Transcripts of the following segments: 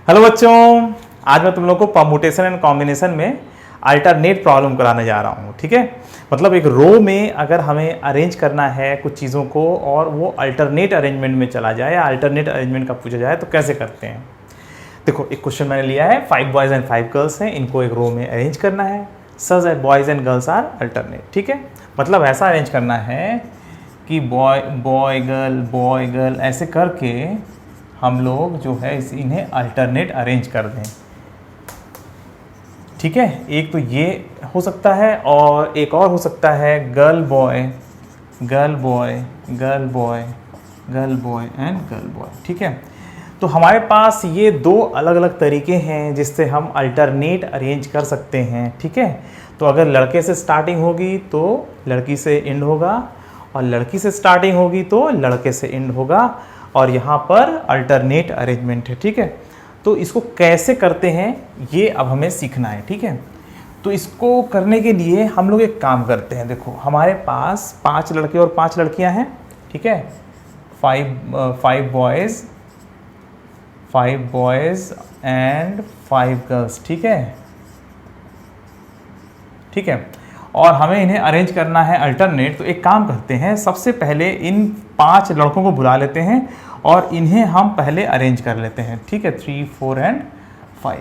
Hello बच्चों, आज मैं तुम लोगों को परमुटेशन एंड कॉम्बिनेशन में अल्टरनेट प्रॉब्लम कराने जा रहा हूँ। ठीक है, मतलब एक रो में अगर हमें अरेंज करना है कुछ चीज़ों को और वो अल्टरनेट अरेंजमेंट में चला जाए या अल्टरनेट अरेंजमेंट का पूछा जाए तो कैसे करते हैं। देखो, एक क्वेश्चन मैंने लिया है, 5 बॉयज़ एंड 5 गर्ल्स हैं, इनको एक रो में अरेंज करना है such that boys and girls are alternate. ठीक है, मतलब ऐसा अरेंज करना है कि बॉय गर्ल ऐसे करके हम लोग जो है इन्हें अल्टरनेट अरेंज कर दें। ठीक है, एक तो ये हो सकता है और एक और हो सकता है girl boy and girl boy. ठीक है, तो हमारे पास ये दो अलग अलग तरीके हैं जिससे हम अल्टरनेट अरेंज कर सकते हैं। ठीक है, तो अगर लड़के से स्टार्टिंग होगी तो लड़की से एंड होगा और लड़की से स्टार्टिंग होगी तो लड़के से एंड होगा और यहाँ पर अल्टरनेट अरेंजमेंट है। ठीक है, तो इसको कैसे करते हैं ये अब हमें सीखना है। ठीक है, तो इसको करने के लिए हम लोग एक काम करते हैं। देखो, हमारे पास 5 लड़के और 5 लड़कियां हैं। ठीक है, 5 बॉयज़ एंड 5 गर्ल्स। ठीक है, और हमें इन्हें अरेंज करना है अल्टरनेट। तो एक काम करते हैं, सबसे पहले इन 5 लड़कों को बुला लेते हैं और इन्हें हम पहले अरेंज कर लेते हैं। ठीक है, 3, 4 एंड 5।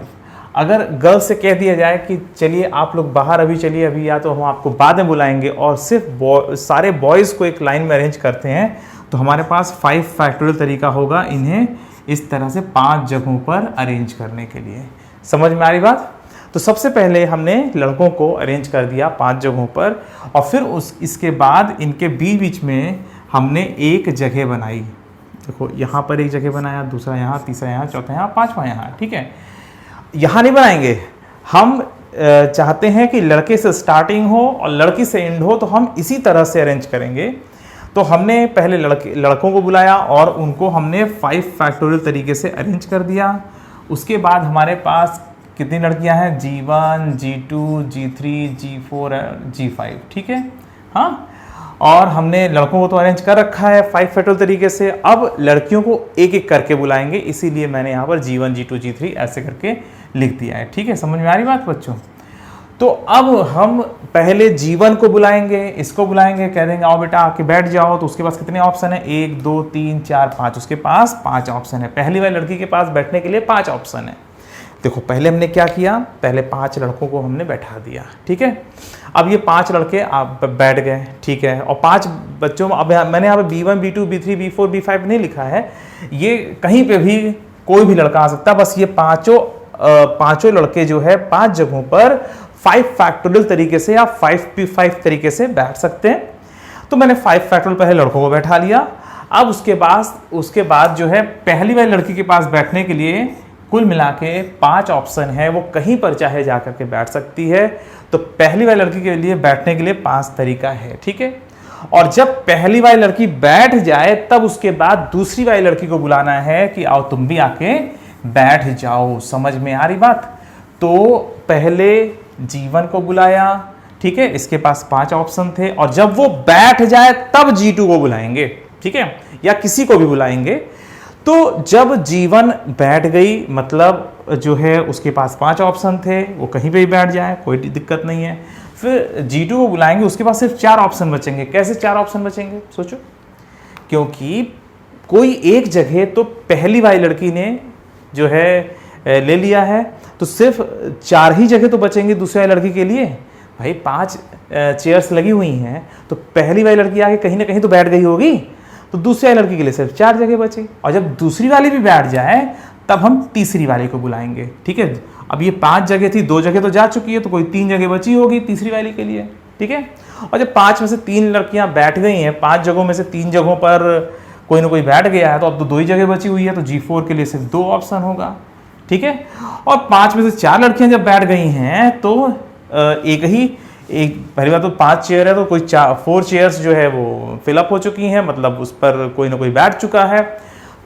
अगर गर्ल्स से कह दिया जाए कि चलिए आप लोग बाहर अभी चलिए अभी, या तो हम आपको बाद में बुलाएंगे, और सिर्फ सारे बॉयज़ को एक लाइन में अरेंज करते हैं, तो हमारे पास 5 फैक्टोरियल तरीका होगा इन्हें इस तरह से 5 जगहों पर अरेंज करने के लिए। समझ में आ रही बात? तो सबसे पहले हमने लड़कों को अरेंज कर दिया 5 जगहों पर और फिर इसके बाद इनके बीच में हमने एक जगह बनाई। देखो, यहाँ पर एक जगह बनाया, दूसरा यहाँ, तीसरा यहाँ, चौथा यहाँ, 5वां यहाँ। ठीक है, यहाँ नहीं बनाएंगे, हम चाहते हैं कि लड़के से स्टार्टिंग हो और लड़की से एंड हो, तो हम इसी तरह से अरेंज करेंगे। तो हमने पहले लड़कों को बुलाया और उनको हमने 5 फैक्टोरियल तरीके से अरेंज कर दिया। उसके बाद हमारे पास कितनी लड़कियां हैं? G1, G2, G3, G4, G5। ठीक है, हाँ, और हमने लड़कों को तो अरेंज कर रखा है 5 फैक्टोरियल तरीके से। अब लड़कियों को एक एक करके बुलाएंगे, इसीलिए मैंने यहाँ पर G1, G2, G3 ऐसे करके लिख दिया है। ठीक है, समझ में आ रही बात बच्चों? तो अब हम पहले G1 को बुलाएंगे, इसको बुलाएंगे, कह देंगे आओ बेटा आके बैठ जाओ। तो उसके पास कितने ऑप्शन है? 1, 2, 3, 4, 5। उसके पास 5 ऑप्शन है। पहली वाली लड़की के पास बैठने के लिए 5 ऑप्शन है। देखो, पहले हमने क्या किया, पहले 5 लड़कों को हमने बैठा दिया। ठीक है, अब ये 5 लड़के आप बैठ गए। ठीक है, और 5 बच्चों में अब मैंने यहाँ पे B1, B2, B3, B4, B5 नहीं लिखा है, ये कहीं पे भी कोई भी लड़का आ सकता है। बस ये पांचों लड़के जो है 5 जगहों पर 5 फैक्टोरियल तरीके से या 5p5 तरीके से बैठ सकते हैं। तो मैंने 5 फैक्टोरियल पहले लड़कों को बैठा लिया। अब उसके बाद जो है पहली वाली लड़की के पास बैठने के लिए कुल मिला के 5 ऑप्शन है, वो कहीं पर चाहे जा करके बैठ सकती है। तो पहली वाली लड़की के लिए बैठने के लिए 5 तरीका है। ठीक है, और जब पहली वाली लड़की बैठ जाए तब उसके बाद दूसरी वाली लड़की को बुलाना है कि आओ तुम भी आके बैठ जाओ। समझ में आ रही बात? तो पहले G1 को बुलाया। ठीक है, इसके पास 5 ऑप्शन थे, और जब वो बैठ जाए तब G2 को बुलाएंगे। ठीक है, या किसी को भी बुलाएंगे। तो जब G1 बैठ गई, मतलब जो है उसके पास 5 ऑप्शन थे, वो कहीं पे भी बैठ जाए, कोई दिक्कत नहीं है। फिर G2 को बुलाएंगे, उसके पास सिर्फ 4 ऑप्शन बचेंगे। कैसे 4 ऑप्शन बचेंगे सोचो? क्योंकि कोई एक जगह तो पहली वाली लड़की ने जो है ले लिया है, तो सिर्फ 4 ही जगह तो बचेंगे दूसरी वाली लड़की के लिए। भाई 5 चेयर्स लगी हुई हैं, तो पहली वाली लड़की आके कहीं ना कहीं तो बैठ गई होगी, तो दूसरी वाली लड़की के लिए सिर्फ 4 जगह बची। और जब दूसरी वाली भी बैठ जाए तब हम तीसरी वाली को बुलाएंगे। ठीक है, अब ये 5 जगह थी, 2 जगह तो जा चुकी है, तो कोई 3 जगह बची होगी तीसरी वाली के लिए। ठीक है, और जब 5 में से 3 लड़कियां बैठ गई हैं, 5 जगहों में से 3 जगहों पर कोई ना कोई बैठ गया है, तो अब तो 2 ही जगह बची हुई है, तो G4 के लिए सिर्फ 2 ऑप्शन होगा। ठीक है, और 5 में से 4 लड़कियां जब बैठ गई हैं तो एक पहली बात तो 5 चेयर है, तो कोई 4 चेयर्स जो है वो फिलअप हो चुकी हैं, मतलब उस पर कोई ना कोई बैठ चुका है।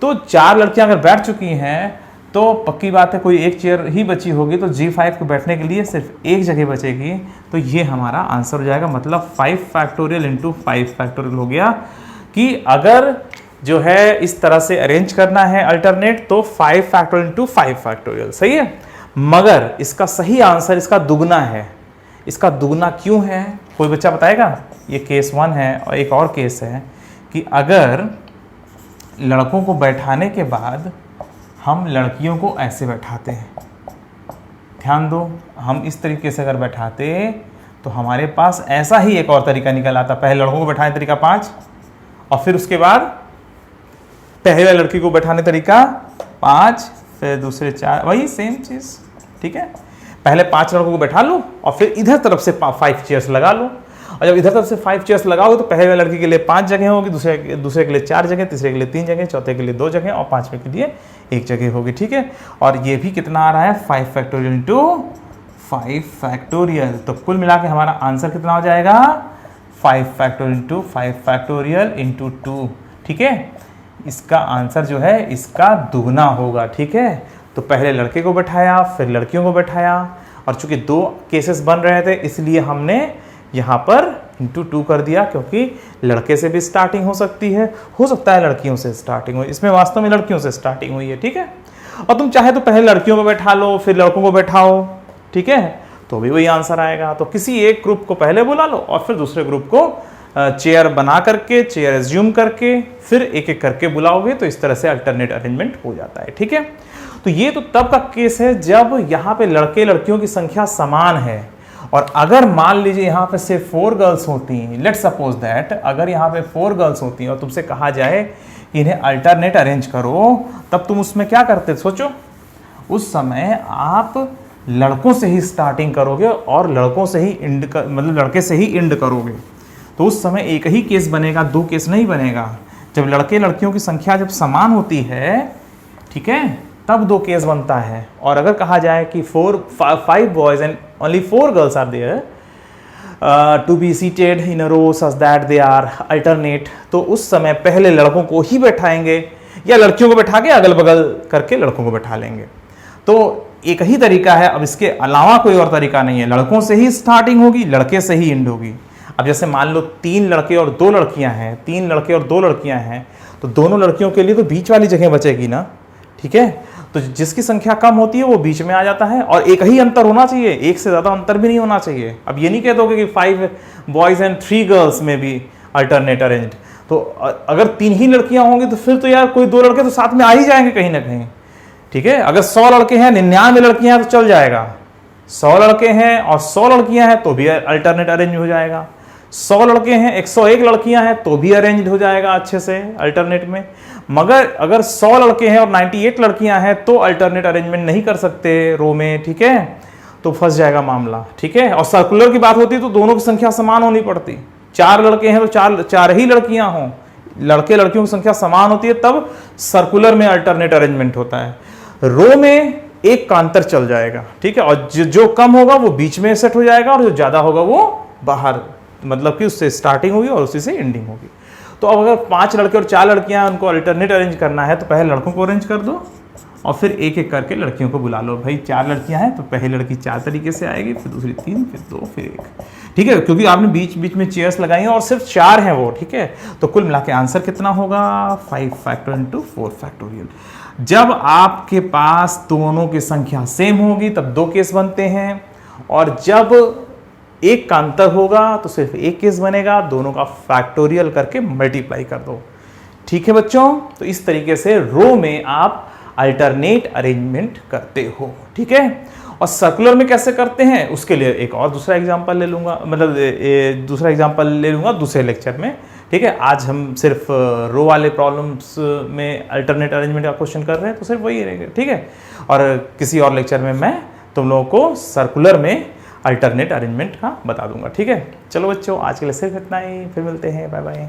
तो 4 लड़कियां अगर बैठ चुकी हैं तो पक्की बात है कोई एक चेयर ही बची होगी, तो G5 को बैठने के लिए सिर्फ एक जगह बचेगी। तो ये हमारा आंसर हो जाएगा, मतलब 5 फैक्टोरियल इंटू 5 फैक्टोरियल हो गया कि अगर जो है इस तरह से अरेंज करना है अल्टरनेट, तो 5 फैक्टोरियल इंटू 5 फैक्टोरियल, सही है। मगर इसका सही आंसर इसका दुगना है। इसका दुगना क्यों है, कोई बच्चा बताएगा? ये केस 1 है, और एक और केस है कि अगर लड़कों को बैठाने के बाद हम लड़कियों को ऐसे बैठाते हैं, ध्यान दो, हम इस तरीके से अगर बैठाते तो हमारे पास ऐसा ही एक और तरीका निकल आता। पहले लड़कों को बैठाने तरीका 5, और फिर उसके बाद पहले लड़की को बैठाने तरीका 5, फिर दूसरे 4, वही सेम चीज़, ठीक है। पहले 5 लड़कों को बैठा लो और फिर इधर तरफ से 5 चेयर्स लगा लो, और जब इधर तरफ से 5 चेयर्स लगाओगे तो पहले लड़की के लिए 5 जगह होगी, दूसरे के लिए 4 जगह, तीसरे के लिए 3 जगह, चौथे के लिए 2 जगह और 5वें के लिए 1 जगह होगी, ठीक है। और ये भी कितना आ रहा है, 5 फैक्टोरियल इंटू 5 फैक्टोरियल। तो कुल मिला के हमारा आंसर कितना हो जाएगा, 5 फैक्टोरियल इंटू 5 फैक्टोरियल इंटू 2, ठीक है। इसका आंसर जो है इसका दुगना होगा, ठीक है। तो पहले लड़के को बैठाया, फिर लड़कियों को बैठाया, और चूंकि 2 केसेस बन रहे थे इसलिए हमने यहाँ पर इंटू 2 कर दिया, क्योंकि लड़के से भी स्टार्टिंग हो सकती है, हो सकता है लड़कियों से स्टार्टिंग हुई, इसमें वास्तव में लड़कियों से स्टार्टिंग हुई है, ठीक है। और तुम चाहे तो पहले लड़कियों को बैठा लो फिर लड़कों को बैठाओ, ठीक है, तो भी वही आंसर आएगा। तो किसी एक ग्रुप को पहले बुला लो और फिर दूसरे ग्रुप को चेयर बना करके, चेयर एज्यूम करके फिर एक एक करके बुलाओगे, तो इस तरह से अल्टरनेट अरेंजमेंट हो जाता है, ठीक है। तो ये तो तब का केस है जब यहाँ पे लड़के लड़कियों की संख्या समान है, और अगर मान लीजिए यहाँ पे से 4 गर्ल्स होती हैं, लेट सपोज दैट अगर यहाँ पे 4 गर्ल्स होती हैं और तुमसे कहा जाए कि इन्हें अल्टरनेट अरेंज करो, तब तुम उसमें क्या करते, सोचो। उस समय आप लड़कों से ही स्टार्टिंग करोगे और लड़कों से ही मतलब लड़के से ही एंड करोगे, तो उस समय एक ही केस बनेगा, 2 केस नहीं बनेगा। जब लड़के लड़कियों की संख्या जब समान होती है, ठीक है, तब 2 केस बनता है। और अगर कहा जाए कि 5 boys and only 4 girls are there to be seated in a row such that they are alternate, तो उस समय पहले लड़कों को ही बैठाएंगे या लड़कियों को बैठा के अगल बगल करके लड़कों को बैठा लेंगे। तो एक ही तरीका है, अब इसके अलावा कोई और तरीका नहीं है। लड़कों से ही स्टार्टिंग होगी, लड़के से ही एंड होगी। अब जैसे मान लो 3 लड़के और 2 लड़कियां हैं, 3 लड़के और 2 लड़कियां हैं, तो दोनों लड़कियों के लिए तो बीच वाली जगह बचेगी ना, ठीक है। तो जिसकी संख्या कम होती है वो बीच में आ जाता है, और एक ही अंतर होना चाहिए, एक से ज्यादा अंतर भी नहीं होना चाहिए। अब ये नहीं कह दोगे कि 5 बॉयज एंड 3 गर्ल्स में भी अल्टरनेट अरेंज, तो अगर 3 ही लड़कियां होंगी तो फिर तो यार कोई 2 लड़के तो साथ में आ ही जाएंगे कहीं ना कहीं, ठीक है। अगर 100 लड़के हैं, 99 लड़कियां हैं तो चल जाएगा, 100 लड़के हैं और 100 लड़कियां हैं तो भी अल्टरनेट अरेंज हो जाएगा, 100 लड़के हैं 101 लड़कियां हैं तो भी अरेंज हो जाएगा अच्छे से अल्टरनेट में। मगर अगर 100 लड़के हैं और 98 लड़कियां हैं तो अल्टरनेट अरेंजमेंट नहीं कर सकते रो में, ठीक है, तो फंस जाएगा मामला, ठीक है। और सर्कुलर की बात होती है तो दोनों की संख्या समान होनी पड़ती, 4 लड़के हैं तो 4 ही लड़कियां हों, लड़के लड़कियों की संख्या समान होती है तब सर्कुलर में अल्टरनेट अरेंजमेंट होता है। रो में एक का अंतर चल जाएगा, ठीक है, और जो कम होगा वो बीच में सेट हो जाएगा और जो ज्यादा होगा वो बाहर, मतलब कि उससे स्टार्टिंग होगी और उसी से एंडिंग होगी। तो अब अगर 5 लड़के और 4 लड़कियां उनको अल्टरनेट अरेंज करना है तो पहले लड़कों को अरेंज कर दो और फिर एक एक करके लड़कियों को बुला लो। भाई 4 लड़कियां हैं तो पहली लड़की 4 तरीके से आएगी, फिर दूसरी 3, फिर 2, फिर 1, ठीक है, क्योंकि आपने बीच बीच में चेयर्स लगाई हैं और सिर्फ 4 हैं वो, ठीक है। तो कुल मिला के आंसर कितना होगा, 5 फैक्टोरियल इंटू 4 फैक्टोरियल। जब आपके पास दोनों की संख्या सेम होगी तब 2 केस बनते हैं, और जब एक का अंतर होगा तो सिर्फ एक केस बनेगा, दोनों का फैक्टोरियल करके मल्टीप्लाई कर दो, ठीक है बच्चों। तो इस तरीके से रो में आप अल्टरनेट अरेंजमेंट करते हो, ठीक है। और सर्कुलर में कैसे करते हैं उसके लिए एक और दूसरा एग्जांपल ले लूंगा, मतलब दूसरा एग्जांपल ले लूंगा दूसरे लेक्चर में, ठीक है। आज हम सिर्फ रो वाले प्रॉब्लम्स में अल्टरनेट अरेंजमेंट का क्वेश्चन कर रहे हैं तो सिर्फ वही रहेगा, ठीक है। और किसी और लेक्चर में मैं तुम लोगों को सर्कुलर में अल्टरनेट अरेंजमेंट का बता दूंगा, ठीक है। चलो बच्चों आज के लिए सिर्फ इतना ही, फिर मिलते हैं, बाय बाय।